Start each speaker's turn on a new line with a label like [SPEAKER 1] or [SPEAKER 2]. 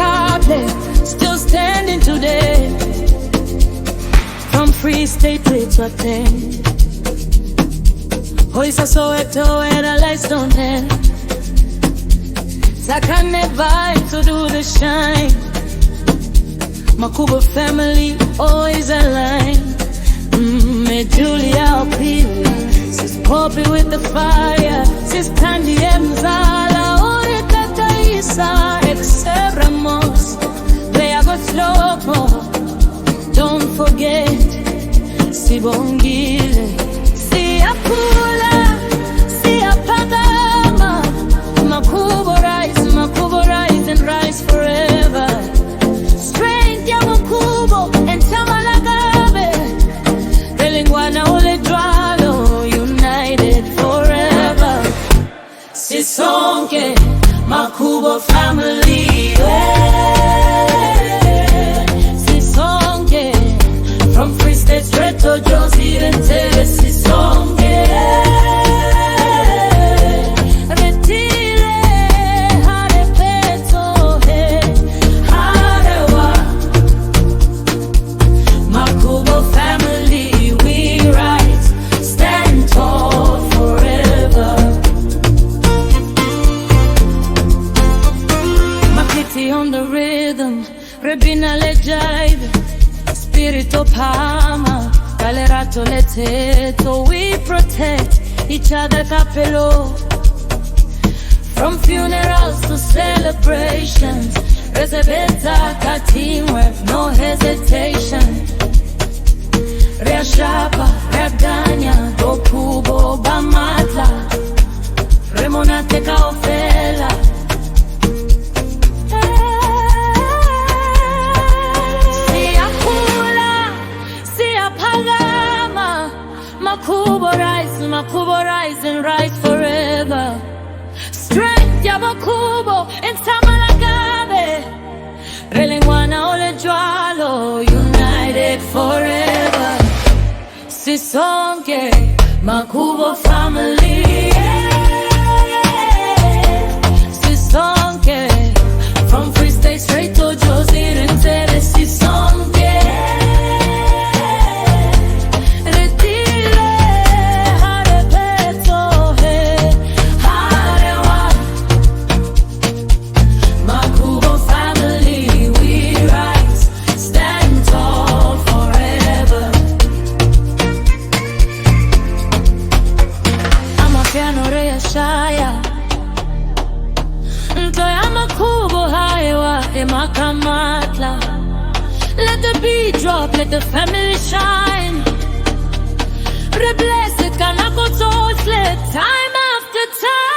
[SPEAKER 1] Makhabe, still standing today. From Free State to Itswateng, Hoisa Soweto where the lights don't end. Sakane vibe to do the shine. Makhubo family always aligned. Julia Opila, sis Poppy with the fire, sis Candy Mzala, Ore Tata Isa, Exebramos, they are got slow. Don't forget, Sibongile, Siapula, Siapagama, Makhubo rise and rise forever. Strength ya Makhubo and Tamalagabe, Relingwana Ole Dwalo, united forever. Sisonke, Makhubo family, Sisonke, from Free State straight to Josie and Tere, Sisonke. On the rhythm, Rebina le jive, spirit of Hama, Galerato le teto, we protect each other capello. From funerals to celebrations, Resebeta teamwork, no hesitation. Reashapa, Reaganya, Dokubo, Bamatla, Remonate Kaofela. Makhubo rise and rise forever. Strength ya Makhubo and Tamalagabe, Relingwana Ole Dwalo, united forever. Sisonke, Makhubo family, Sisonke, from Free State straight to Josie and Tere, Sisonke. Let the beat drop, let the family shine. Reblessed, can I go to time after time.